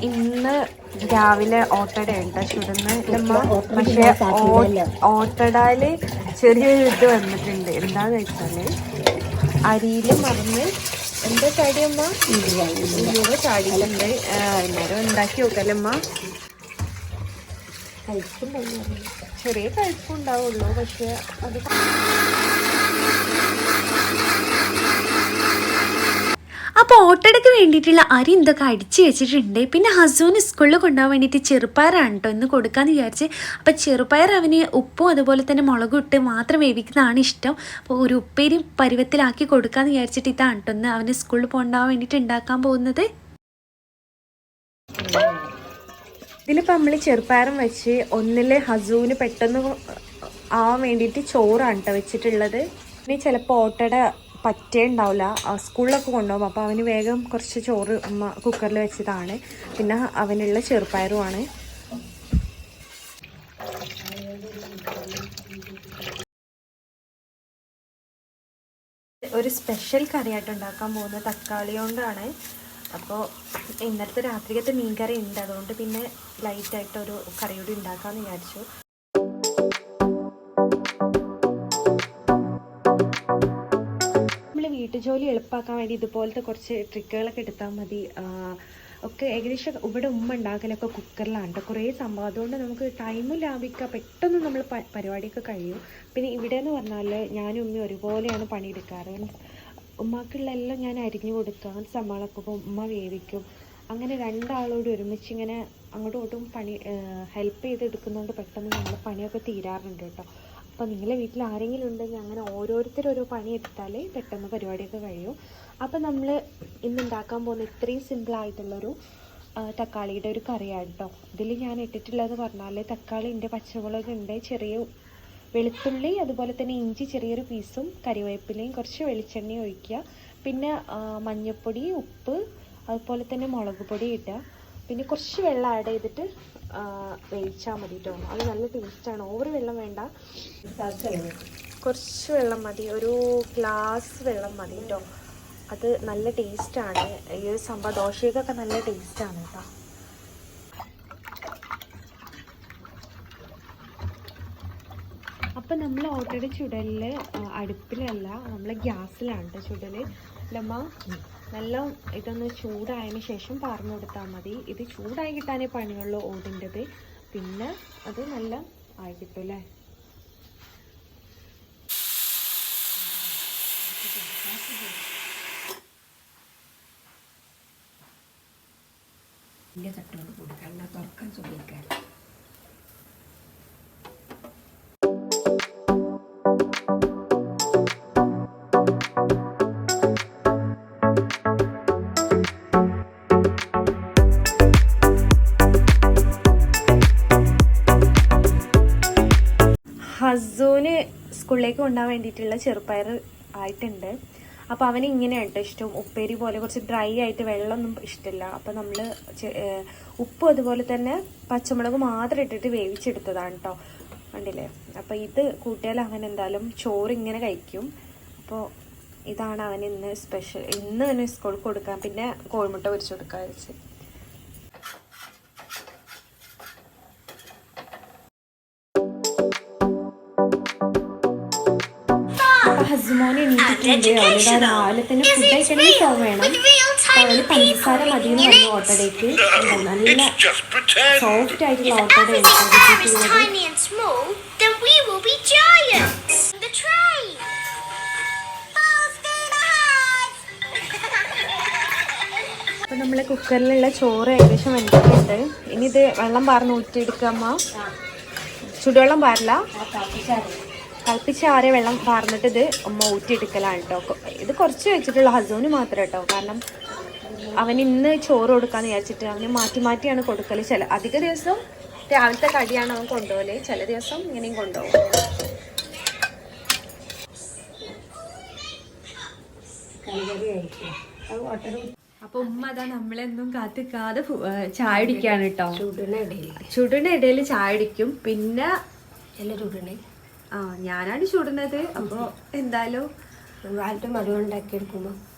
ഇന്ന് രാവിലെ ഓട്ടട ഉണ്ട് ചുടുന്ന പക്ഷെ ഓട്ടടയില് ചെറിയൊരു ഇത് വന്നിട്ടുണ്ട്. എന്താന്ന് വെച്ചാല് അരിയില് മറന്ന് എന്താ ചാടിയമ്മ ഉലുവ ചാടിയിട്ടുണ്ട്. എല്ലാരും ഉണ്ടാക്കി നോക്കല്ലമ്മ. ചെറിയ കഴിപ്പുണ്ടാവുള്ളൂ, പക്ഷെ അത് അപ്പോൾ ഓട്ടടയ്ക്ക് വേണ്ടിയിട്ടുള്ള അരി എന്തൊക്കെ അടിച്ച് വെച്ചിട്ടുണ്ട്. പിന്നെ ഹസൂന് സ്കൂളിൽ കൊണ്ടുപോകാൻ വേണ്ടിയിട്ട് ചെറുപ്പയറാണ് കേട്ടോ ഇന്ന് കൊടുക്കാമെന്ന് വിചാരിച്ച്. അപ്പോൾ ചെറുപ്പയർ അവന് ഉപ്പും അതുപോലെ തന്നെ മുളകും ഇട്ട് മാത്രം വേവിക്കുന്നതാണ് ഇഷ്ടം. അപ്പോൾ ഒരു ഉപ്പേരി പരുവത്തിലാക്കി കൊടുക്കാമെന്ന് വിചാരിച്ചിട്ട് ഇതാണ് കേട്ടോ ഇന്ന് അവന് സ്കൂളിൽ കൊണ്ടുപോകാൻ വേണ്ടിയിട്ട് ഉണ്ടാക്കാൻ പോകുന്നത്. ഇതിലിപ്പോൾ നമ്മൾ ചെറുപ്പയറും വെച്ച് ഒന്നിൽ ഹസൂന് പെട്ടെന്ന് ആവാൻ വേണ്ടിയിട്ട് ചോറാണ് കേട്ടോ വെച്ചിട്ടുള്ളത്. ഇനി ചിലപ്പോൾ ഓട്ടട പറ്റേ ഉണ്ടാവില്ല, സ്കൂളിലൊക്കെ കൊണ്ടുപോകും. അപ്പോൾ അവന് വേഗം കുറച്ച് ചോറ് കുക്കറിൽ വെച്ചതാണ്. പിന്നെ അവനുള്ള ചെറുപ്പയറുമാണ്. ഒരു സ്പെഷ്യൽ കറിയായിട്ട് ഉണ്ടാക്കാൻ പോകുന്നത് തക്കാളി കൊണ്ടാണ്. അപ്പോൾ ഇന്നത്തെ രാത്രിക്കത്തെ മീൻ കറി ഉണ്ട്, അതുകൊണ്ട് പിന്നെ ലൈറ്റായിട്ടൊരു കറി കൂടി ഉണ്ടാക്കാമെന്ന് വിചാരിച്ചു. വീട്ടുജോലി എളുപ്പമാക്കാൻ വേണ്ടി ഇതുപോലത്തെ കുറച്ച് ട്രിക്കുകളൊക്കെ എടുത്താൽ മതി. ഒക്കെ ഏകദേശം ഇവിടെ ഉമ്മ ഉണ്ടാക്കലൊക്കെ കുക്കറിലാണ് കേട്ടോ കുറേ സംഭവം. അതുകൊണ്ട് നമുക്ക് ടൈമും ലാഭിക്കാം, പെട്ടെന്ന് നമ്മൾ പരിപാടിയൊക്കെ കഴിയും. പിന്നെ ഇവിടെ എന്ന് പറഞ്ഞാൽ ഞാനും ഉമ്മയും ഒരുപോലെയാണ് പണിയെടുക്കാറ്. ഉമ്മാക്കുള്ള എല്ലാം ഞാൻ അരിഞ്ഞു കൊടുക്കുക, അങ്ങനത്തെ സംഭവങ്ങളൊക്കെ ഇപ്പോൾ ഉമ്മ വേവിക്കും. അങ്ങനെ രണ്ടാളോട് ഒരുമിച്ച് ഇങ്ങനെ അങ്ങോട്ടും ഇങ്ങോട്ടും പണി ഹെൽപ്പ് ചെയ്തെടുക്കുന്നതുകൊണ്ട് പെട്ടെന്ന് നമ്മൾ പണിയൊക്കെ തീരാറുണ്ട് കേട്ടോ. അപ്പോൾ നിങ്ങളുടെ വീട്ടിൽ ആരെങ്കിലും ഉണ്ടെങ്കിൽ അങ്ങനെ ഓരോ പണി എടുത്താൽ പെട്ടെന്ന് പരിപാടിയൊക്കെ കഴിയും. അപ്പോൾ നമ്മൾ ഇന്ന് ഉണ്ടാക്കാൻ പോകുന്ന ഇത്രയും സിമ്പിളായിട്ടുള്ളൊരു തക്കാളിയുടെ ഒരു കറിയാണ് കേട്ടോ. ഇതിൽ ഞാൻ ഇട്ടിട്ടുള്ളതെന്ന് പറഞ്ഞാൽ തക്കാളി ഉണ്ട്, പച്ചമുളക് ഉണ്ട്, ചെറിയ വെളുത്തുള്ളി, അതുപോലെ തന്നെ ഇഞ്ചി ചെറിയൊരു പീസും, കറിവേപ്പിലയും, കുറച്ച് വെളിച്ചെണ്ണയും ഒഴിക്കുക. പിന്നെ മഞ്ഞൾപ്പൊടി, ഉപ്പ്, അതുപോലെ തന്നെ മുളക് പൊടി ഇട്ടുക. പിന്നെ കുറച്ച് വെള്ളം ആഡ് ചെയ്തിട്ട് വേവിച്ചാൽ മതി കേട്ടോ. അത് നല്ല ടേസ്റ്റാണ്. ഓവർ വെള്ളം വേണ്ട, കുറച്ച് വെള്ളം മതി, ഒരു ഗ്ലാസ് വെള്ളം മതി കേട്ടോ. അത് നല്ല ടേസ്റ്റാണ്. ഈ ഒരു സംഭവം ദോശയ്ക്കൊക്കെ നല്ല ടേസ്റ്റാണ് കേട്ടോ. അപ്പം നമ്മൾ ഓട്ടട ചുടലിൽ അടുപ്പിലല്ല, നമ്മൾ ഗ്യാസിലാണ് കേട്ടോ ചുടൽ. ലമ്മ നല്ല ഇതൊന്ന് ചൂടായതിന് ശേഷം പാർന്നു കൊടുത്താൽ മതി. ഇത് ചൂടായി കിട്ടാനേ പണിയുള്ളൂ ഓടിൻ്റെത്, പിന്നെ അത് നല്ല ആയി കിട്ടും അല്ലേ. തട്ടോട് കൊടുക്കാൻ തുറക്കാൻ സുഖിക്കാൻ. ഹസൂന് സ്കൂളിലേക്ക് കൊണ്ടുപോകാൻ വേണ്ടിയിട്ടുള്ള ചെറുപ്പയർ ആയിട്ടുണ്ട്. അപ്പോൾ അവന് ഇങ്ങനെയാണ് കേട്ടോ ഇഷ്ടം, ഉപ്പേരി പോലെ കുറച്ച് ഡ്രൈ ആയിട്ട്, വെള്ളമൊന്നും ഇഷ്ടമില്ല. അപ്പോൾ നമ്മൾ ഉപ്പും അതുപോലെ തന്നെ പച്ചമുളക് മാത്രം ഇട്ടിട്ട് വേവിച്ചെടുത്തതാണ് കേട്ടോ, കണ്ടില്ലേ. അപ്പോൾ ഇത് കൂട്ടിയാൽ അവൻ എന്തായാലും ചോറ് ഇങ്ങനെ കഴിക്കും. അപ്പോൾ ഇതാണ് അവൻ ഇന്ന് സ്പെഷ്യൽ. ഇന്ന് അവന് സ്കൂളിൽ കൊടുക്കാം. പിന്നെ കോഴിമുട്ട പൊരിച്ച് കൊടുക്കാൻ വെച്ച്. ഹസ്മോന് എണീറ്റിട്ടുണ്ട്. അവനിതാ രാവിലെ തന്നെ ഫുഡ് കഴിക്കണമെങ്കിൽ പോവേണം. അവന് പഞ്ചസാര മതി എന്ന് പറഞ്ഞു ഓട്ടടയ്ക്ക്. നല്ല സോഫ്റ്റ് ആയിട്ടുള്ള ഓട്ടടയാണ്. അപ്പൊ നമ്മള് കുക്കറിലുള്ള ചോറ് ഏകദേശം വെന്തിട്ടുണ്ട്. ഇനി ഇത് വെള്ളം പാർന്ന് ഊറ്റിയെടുക്കാമ്മ. ചുടുവെള്ളം പാരില്ല, തിളപ്പിച്ചാറിയ വെള്ളം പാർന്നിട്ട് ഇത് ഉമ്മ ഊറ്റിയെടുക്കലാണ് കേട്ടോ. ഇത് കുറച്ച് വെച്ചിട്ടുള്ള ഹസൂന് മാത്രം കേട്ടോ, കാരണം അവന് ഇന്ന് ചോറ് കൊടുക്കാന്ന് വിചാരിച്ചിട്ട് അവന് മാറ്റി മാറ്റിയാണ് കൊടുക്കല്. അധിക ദിവസം രാവിലത്തെ കടിയാണ് അവൻ കൊണ്ടുപോകല്, ചില ദിവസം ഇങ്ങനെയും കൊണ്ടുപോകും. അപ്പൊ ഉമ്മ അതാ നമ്മളെന്നും കാത്തിക്കാതെ ചായ അടിക്കാണ് കേട്ടോ. ചുടുന്ന ഇടയിൽ ചായ അടിക്കും. പിന്നെ ഞാനാണ് ചുടുന്നത്. അപ്പോൾ എന്തായാലും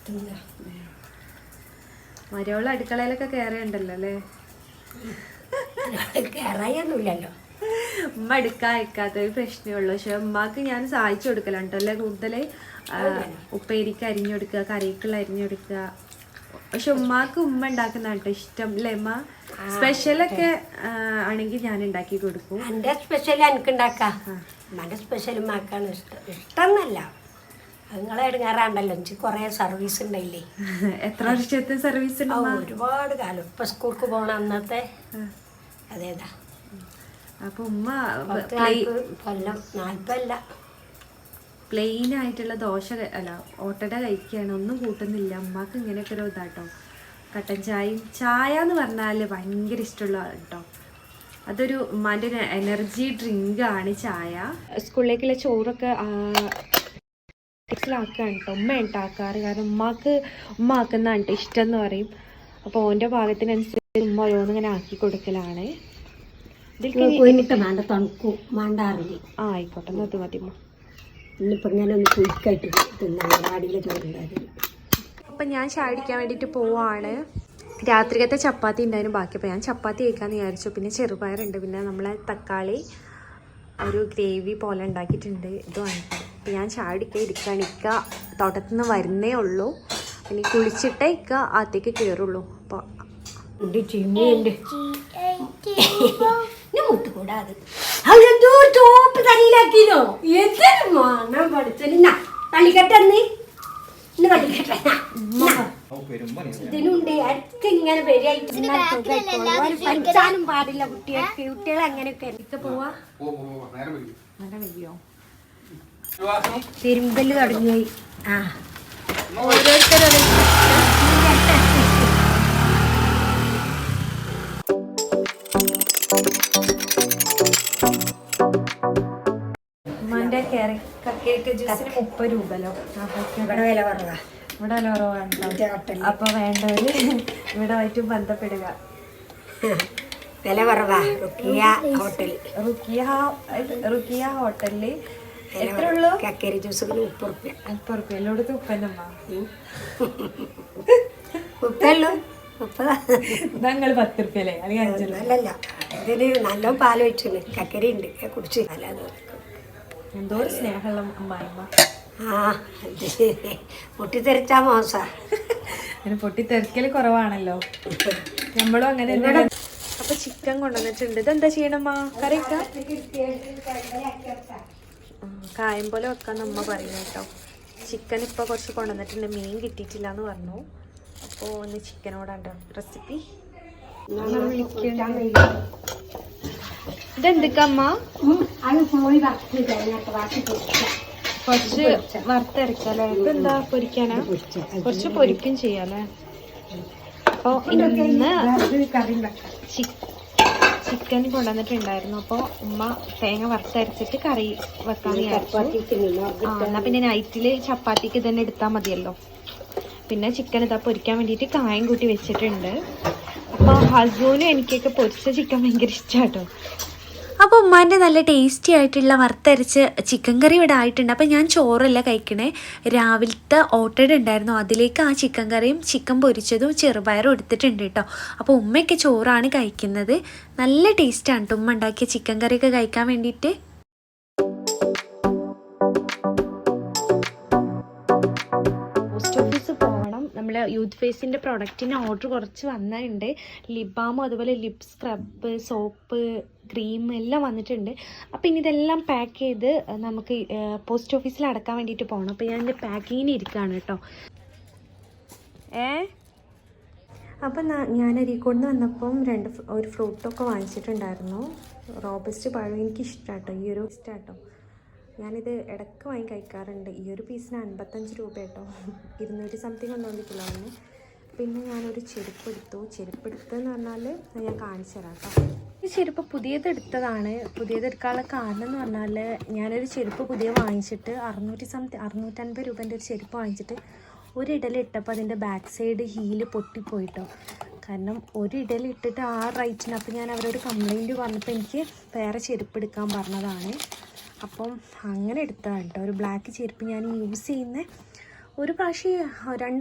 മരോള് അടുക്കളയിലൊക്കെ കയറിയുണ്ടല്ലോ അല്ലേ. കയറായൊന്നുമില്ലല്ലോ. ഉമ്മ എടുക്കാത്ത ഒരു പ്രശ്നമേ ഉള്ളൂ. പക്ഷെ ഉമ്മാക്ക് ഞാൻ സഹായിച്ചു കൊടുക്കലാണ് കേട്ടോ. അല്ലെ കൂടുതൽ ഉപ്പേരിക്ക് അരിഞ്ഞെടുക്കുക, കറിക്കുള്ള അരിഞ്ഞെടുക്കുക. പക്ഷെ ഉമ്മാക്ക് ഉമ്മ ഉണ്ടാക്കുന്ന കേട്ടോ ഇഷ്ടം അല്ലേ ഉമ്മ? സ്പെഷ്യലൊക്കെ ആണെങ്കിൽ ഞാൻ ഉണ്ടാക്കി കൊടുക്കും. എൻ്റെ സ്പെഷ്യൽ എനിക്ക് ഉണ്ടാക്കാം. ഉമ്മൻ്റെ സ്പെഷ്യൽ ഉമ്മാക്കാണ് ഇഷ്ടം. ഇഷ്ടമെന്നല്ല, നിങ്ങളെ ഇടങ്ങാറാണ്ടല്ലോ. എനിക്ക് കുറേ സർവീസ് ഉണ്ടായില്ലേ. എത്ര വർഷത്തെ സർവീസ് ഉണ്ട്? ഒരുപാട് കാലം. ഇപ്പം സ്കൂൾക്ക് പോകണ അന്നത്തെ അതേതാ. അപ്പൊ ഉമ്മ കൊല്ലം 40 പ്ലെയിൻ ആയിട്ടുള്ള ദോശ അല്ല ഓട്ടട കഴിക്കുകയാണ്, ഒന്നും കൂട്ടുന്നില്ല. ഉമ്മാക്ക് ഇങ്ങനെയൊക്കെ ഒരു ഇതാട്ടോ. കട്ടൻ ചായ എന്ന് പറഞ്ഞാൽ ഭയങ്കര ഇഷ്ടമുള്ള കേട്ടോ. അതൊരു ഉമ്മാൻ്റെ ഒരു എനർജി ഡ്രിങ്ക് ആണ് ചായ. സ്കൂളിലേക്കുള്ള ചോറൊക്കെ ആക്കുകയാണ് കേട്ടോ. ഉമ്മ ഉണ്ടാക്കാറ്. കാരണം ഉമ്മ ആക്കുന്നതാണ് കേട്ടോ ഇഷ്ടം എന്ന് പറയും. അപ്പോൾ ഓൻ്റെ ഭാഗത്തിനനുസരിച്ച് ഉമ്മ ഓരോന്നിങ്ങനെ ആക്കി കൊടുക്കലാണ്. ആയിക്കോട്ടെ, അത് മതി. ഇന്നിപ്പോൾ ഇങ്ങനെ ഒന്ന് കുയിക്കായിട്ട് തിന്നാടിയിലെ ചോറുണ്ടായിരുന്നു. അപ്പം ഞാൻ ചായ കുടിക്കാൻ വേണ്ടിയിട്ട് പോവാണ്. രാത്രിക്കത്തെ ചപ്പാത്തി ഉണ്ടായിരുന്നു ബാക്കി. അപ്പോൾ ഞാൻ ചപ്പാത്തി കഴിക്കാമെന്ന് വിചാരിച്ചു. പിന്നെ ചെറുപയറുണ്ട്, പിന്നെ നമ്മളെ തക്കാളി ഒരു ഗ്രേവി പോലെ ഉണ്ടാക്കിയിട്ടുണ്ട്. ഇതുമാണ്. അപ്പം ഞാൻ ചായ കുടിക്കാൻ ഇരിക്കുകയാണ്. ഇക്ക തോട്ടത്തിൽ നിന്ന് വരുന്നേ ഉള്ളൂ. പിന്നെ കുളിച്ചിട്ടേ ഇക്ക അകത്തേക്ക് കയറുള്ളൂ. അപ്പോൾ മുട്ടുകൂടാതെ ചോപ്പ് തലയിലാക്കിയോ? എന്തൊരു മണം പഠിച്ചല്ല. പള്ളിക്കെട്ടന്ന് ഇതിനുണ്ട് അടുത്ത് ഇങ്ങനെ പഠിച്ചാനും പാടില്ല കുട്ടികളെ അങ്ങനെയൊക്കെ പോവാ. തിരുമ്പല് തുടങ്ങിയായി. ഓരോരുത്തരും കേക്ക് ജ്യൂസിന് 30 രൂപല്ലോ. ഇവിടെ വില കുറവാ. ഇവിടെ വില കുറവാണ്. അപ്പൊ വേണ്ടവര് ഇവിടെ ആയിട്ട് ബന്ധപ്പെടുക. വില കുറവാ. റുക്കിയ ഹോട്ടലില് എത്ര ഉള്ളൂ? കക്കേരി ജ്യൂസിന് 30 റുപ്യ. 30 റുപ്യ എല്ലോടത്തും ഉപ്പന്നമ്മ. ഉപ്പുള്ളൂ. ഞങ്ങൾ 10 റുപ്യ അല്ലേ? അല്ലെങ്കിൽ 5 രൂപ. അല്ലല്ല, ഇതിന് നല്ല പാൽ വെച്ചിന്. കക്കരി ഉണ്ട് കുടിച്ച്. നല്ലത്. എന്തോ ഒരു സ്നേഹമുള്ള അമ്മായിമ്മ. പൊട്ടിത്തെറിച്ചാ മോശ. അങ്ങനെ പൊട്ടിത്തെറിക്കല് കുറവാണല്ലോ. നമ്മളും അങ്ങനെ. അപ്പൊ ചിക്കൻ കൊണ്ടുവന്നിട്ടുണ്ട്. ഇതെന്താ ചെയ്യണമ്മ? കറിക്ക കായം പോലെ വെക്കാന്ന് അമ്മ പറയുന്നത് കേട്ടോ. ചിക്കൻ ഇപ്പൊ കുറച്ച് കൊണ്ടുവന്നിട്ടുണ്ട്. മീൻ കിട്ടിയിട്ടില്ല എന്ന് പറഞ്ഞു. അപ്പോൾ ഒന്ന് ചിക്കനോടാണ്ടോ റെസിപ്പി. ഇതെന്തൊക്കമ്മ? കുറച്ച് വറുത്തരക്കല്ലേ? ഇതെന്താ പൊരിക്കാനാ? കുറച്ച് പൊരിക്കും ചെയ്യാല്ലേ? അപ്പോൾ ഇന്ന് ചിക്കൻ കൊണ്ടുവന്നിട്ടുണ്ടായിരുന്നു. അപ്പോൾ ഉമ്മ തേങ്ങ വറുത്തരച്ചിട്ട് കറി വെക്കാന്ന് വിചാരിച്ചു. എന്നാ പിന്നെ നൈറ്റിൽ ചപ്പാത്തിക്ക് തന്നെ എടുത്താൽ മതിയല്ലോ. പിന്നെ ചിക്കൻ ഇതാ പൊരിക്കാൻ വേണ്ടിയിട്ട് കായം കൂട്ടി വെച്ചിട്ടുണ്ട്. അപ്പോൾ ഹസ്ബൻഡിനും എനിക്കൊക്കെ പൊരിച്ച ചിക്കൻ ഭയങ്കര ഇഷ്ടമാട്ടോ. അപ്പോൾ ഉമ്മാൻ്റെ നല്ല ടേസ്റ്റി ആയിട്ടുള്ള വറുത്തരച്ച് ചിക്കൻ കറി ഇവിടെ ആയിട്ടുണ്ട്. അപ്പോൾ ഞാൻ ചോറല്ല കഴിക്കണേ. രാവിലത്തെ ഓട്ടട ഉണ്ടായിരുന്നു, അതിലേക്ക് ആ ചിക്കൻ കറിയും ചിക്കൻ പൊരിച്ചതും ചെറുപയറും എടുത്തിട്ടുണ്ട് കേട്ടോ. അപ്പോൾ ഉമ്മയൊക്കെ ചോറാണ് കഴിക്കുന്നത്. നല്ല ടേസ്റ്റാണ് കേട്ടോ ഉമ്മ ഉണ്ടാക്കിയ ചിക്കൻ കറിയൊക്കെ കഴിക്കാൻ വേണ്ടിയിട്ട്. പോസ്റ്റ് ഓഫീസ് പോകണം. നമ്മൾ യൂത്ത് ഫേസിൻ്റെ പ്രൊഡക്റ്റിന് ഓർഡർ കുറച്ച് വന്നിട്ടുണ്ട്. ലിപ് ബാമും അതുപോലെ ലിപ് സ്ക്രബ്, സോപ്പ്, ക്രീം എല്ലാം വന്നിട്ടുണ്ട്. അപ്പം ഇനി ഇതെല്ലാം പാക്ക് ചെയ്ത് നമുക്ക് പോസ്റ്റ് ഓഫീസിൽ അടക്കാൻ വേണ്ടിയിട്ട് പോകണം. അപ്പോൾ ഞാൻ എൻ്റെ പാക്കിങ്ങിന് ഇരിക്കുകയാണ് കേട്ടോ. അപ്പം ഞാൻ അരീക്കോട് നിന്ന് വന്നപ്പം ഒരു ഫ്രൂട്ടൊക്കെ വാങ്ങിച്ചിട്ടുണ്ടായിരുന്നു. റോബസ്റ്റ് പഴം എനിക്കിഷ്ടമാട്ടോ. ഈ ഒരു ഇഷ്ടമാട്ടോ. ഞാനിത് ഇടയ്ക്ക് വാങ്ങി കഴിക്കാറുണ്ട്. ഈ ഒരു പീസിന് 55 രൂപ കേട്ടോ. 200 സംതിങ് ഒന്നുകൊണ്ടിട്ടില്ല അവന്. പിന്നെ ഞാനൊരു ചെരുപ്പ് എടുത്തെന്ന് പറഞ്ഞാൽ ഞാൻ കാണിച്ചു തരാം കേട്ടോ. ഈ ചെരുപ്പ് പുതിയതെടുക്കാനുള്ള കാരണം എന്ന് പറഞ്ഞാൽ ഞാനൊരു ചെരുപ്പ് പുതിയ വാങ്ങിച്ചിട്ട് 650 രൂപേൻ്റെ ഒരു ചെരുപ്പ് വാങ്ങിച്ചിട്ട് ഒരിടലിട്ടപ്പോൾ അതിൻ്റെ ബാക്ക് സൈഡ് ഹീല് പൊട്ടിപ്പോയിട്ടോ. കാരണം ഒരിടലിട്ടിട്ട് ആ റേറ്റിന്. അപ്പോൾ ഞാൻ അവരോട് കംപ്ലൈൻറ്റ് പറഞ്ഞപ്പോൾ എനിക്ക് വേറെ ചെരുപ്പ് എടുക്കാൻ പറഞ്ഞതാണ്. അപ്പം അങ്ങനെ എടുത്തതാണ് കേട്ടോ. ഒരു ബ്ലാക്ക് ചെരുപ്പ് ഞാൻ യൂസ് ചെയ്യുന്ന 2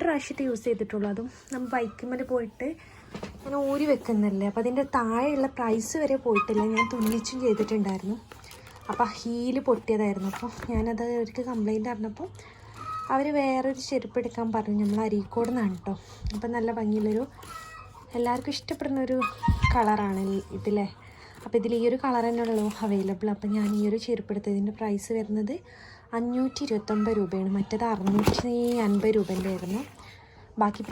പ്രാവശ്യത്തെ യൂസ് ചെയ്തിട്ടുള്ളൂ. അതും നമ്മൾ ബൈക്കിന്മേൽ പോയിട്ട് ഞാൻ ഊരി വെക്കുന്നില്ലേ, അപ്പോൾ അതിൻ്റെ താഴെയുള്ള പ്രൈസ് വരെ പോയിട്ടില്ല. ഞാൻ തുന്നിച്ചും ചെയ്തിട്ടുണ്ടായിരുന്നു. അപ്പോൾ ഹീല് പൊട്ടിയതായിരുന്നു. അപ്പോൾ ഞാനത് അവർക്ക് കംപ്ലയിൻ്റ് അറിഞ്ഞപ്പോൾ അവർ വേറൊരു ചെരുപ്പ് എടുക്കാൻ പറഞ്ഞു. നമ്മൾ അരീക്കോട് നിന്നാണ് കേട്ടോ. അപ്പം നല്ല ഭംഗിയുള്ളൊരു എല്ലാവർക്കും ഇഷ്ടപ്പെടുന്നൊരു കളറാണ് ഇതിലെ. അപ്പോൾ ഇതിൽ ഈ ഒരു കളർ തന്നെ ഉള്ളൂ അവൈലബിൾ. അപ്പോൾ ഞാൻ ഈ ഒരു ചെരുപ്പ് എടുത്തതിൻ്റെ പ്രൈസ് വരുന്നത് 529 രൂപയാണ്. മറ്റേത് 650 രൂപേൻ്റെ ആയിരുന്നു. ബാക്കി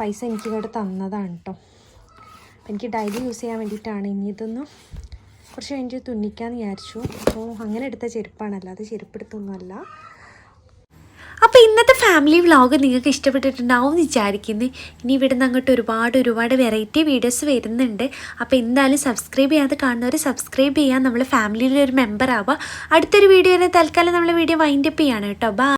പൈസ എനിക്ക് ഇങ്ങോട്ട് തന്നതാണ് കേട്ടോ. അപ്പോൾ എനിക്ക് ഡെയിലി യൂസ് ചെയ്യാൻ വേണ്ടിയിട്ടാണ്. ഇനി ഇതൊന്നും കുറച്ച് കഴിഞ്ഞ് തുന്നിക്കാമെന്ന് വിചാരിച്ചു. അപ്പോൾ അങ്ങനെ എടുത്ത ചെരുപ്പാണല്ലോ, അത് ചെരുപ്പെടുത്തൊന്നുമല്ല. അപ്പോൾ ഇന്നത്തെ ഫാമിലി വ്ളോഗ് നിങ്ങൾക്ക് ഇഷ്ടപ്പെട്ടിട്ടുണ്ടാവും എന്ന് വിചാരിക്കുന്നു. ഇനി ഇവിടുന്ന് അങ്ങോട്ട് ഒരുപാട് വെറൈറ്റി വീഡിയോസ് വരുന്നുണ്ട്. അപ്പോൾ എന്തായാലും സബ്സ്ക്രൈബ് ചെയ്യാതെ കാണുന്നവർ സബ്സ്ക്രൈബ് ചെയ്യാൻ, നമ്മൾ ഫാമിലിയിലൊരു മെമ്പർ ആവുക. അടുത്തൊരു വീഡിയോ തൽക്കാലം നമ്മൾ വീഡിയോ വൈൻഡപ്പ് ചെയ്യാണ് കേട്ടോ. ബൈ.